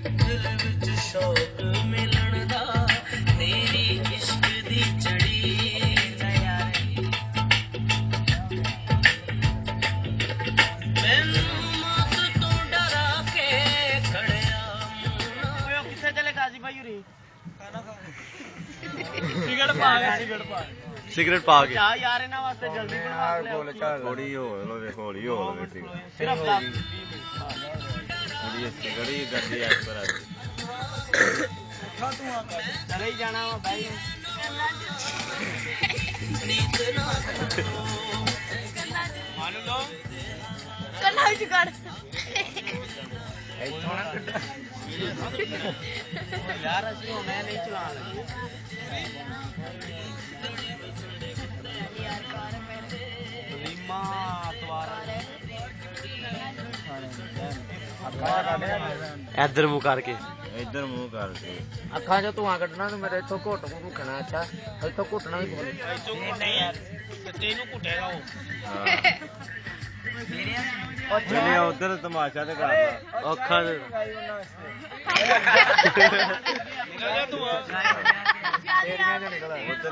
ਦਿਲ ਵਿੱਚ ਸ਼ੌਕ ਮਿਲਣ ਦਾ ਤੇਰੀ ਇਸ਼ਕ ਦੀ ਚੜੀ ਮੈਨੂੰ ਮੌਤ ਤੋਂ ਡਰਾ ਕੇ ਖੜਿਆ ਓਏ ਕਿੱਥੇ ਚਲੇ ਕਾਜੀ ਭਾਈ ਉਰੀ ਸਿਗਰਟ ਪਾ ਕੇ ਚਾਹ ਯਾਰ ਇਹਨਾਂ ਵਾਸਤੇ ਜਲਦੀ ਬਣਵਾ ਲਿਆ ਥੋੜੀ ਹੌਲੀ ਹੋ ਲਵੇ ਸਿਰਫ 10 ਥੋੜੀ ਸਿਗੜੀ ਗੱਡੀ ਐਸ ਪਰ ਆ ਚਲੇ ਹੀ ਜਾਣਾ ਵਾ ਬਾਈ ਮੰਨ ਲਓ ਕੱਲਾ ਵਿੱਚ ਕੱਢ ਇੱਥੋਂ ਨਾ ਕੱਢ ਯਾਰ ਅਸੀਂ ਹੁਣ ਮੈਂ ਨਹੀਂ ਚਲਾਉਣ ਲੱਗੇ ਲੀਮਾ ਸਵਾਰਾ ਇੱਧਰ ਮੂੰਹ ਕਰਕੇ ਇੱਧਰ ਮੂੰਹ ਕਰਕੇ ਅੱਖਾਂ 'ਚੋਂ ਧੂਆਂ ਕੱਢਣਾ ਤੇ ਮੇਰੇ ਇੱਥੋਂ ਘੁੱਟ ਘੁੱਟਣਾ ਅੱਛਾ ਇੱਥੋਂ ਘੁੱਟਣਾ ਵੀ ਬੋਲ ਨਹੀਂ ਯਾਰ ਤੈਨੂੰ ਘੁੱਟੇਗਾ ਉਹ ਜਿਹੜੇ ਉਧਰ ਤਮਾਸ਼ਾ ਤੇ ਕਰਦਾ ਅੱਖਾਂ ਦੇ ਨਿਕਲਿਆ ਤੂੰ ਤੇਰੀਆਂ ਚੋਂ ਨਿਕਲਦਾ ਉਧਰ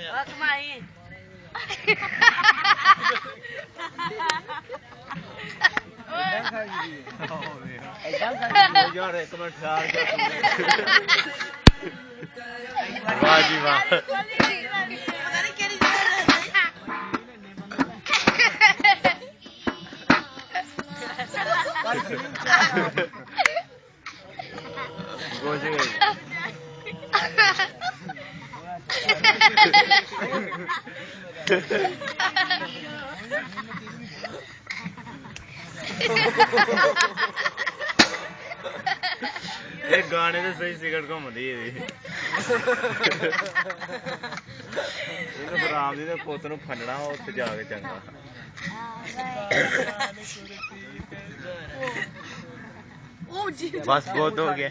ਉਹ ਕਮਾਈ ਯਾਰ ਇੱਕ ਮਿੰਟ ਠਹਿਰ ਜਾ ਵਾਹ ਜੀ ਵਾਹ ਪਤਾ ਨਹੀਂ ਕਿਹੜੀ ਕੁਝ ਗਈ ਇਹ ਗਾਣੇ ਤੇ ਸਹੀ ਸਿਗਰਟ ਘੁੰਮਦੀ ਇਹਦੀ ਇਹਨੂੰ ਬਰਾਮ ਦੀ ਦੇ ਪੁੱਤ ਨੂੰ ਫੰਡਣਾ ਉੱਥੇ ਜਾ ਕੇ ਚੰਗਾ ਉਹ ਜੀ ਬਸ ਬਹੁਤ ਹੋ ਗਿਆ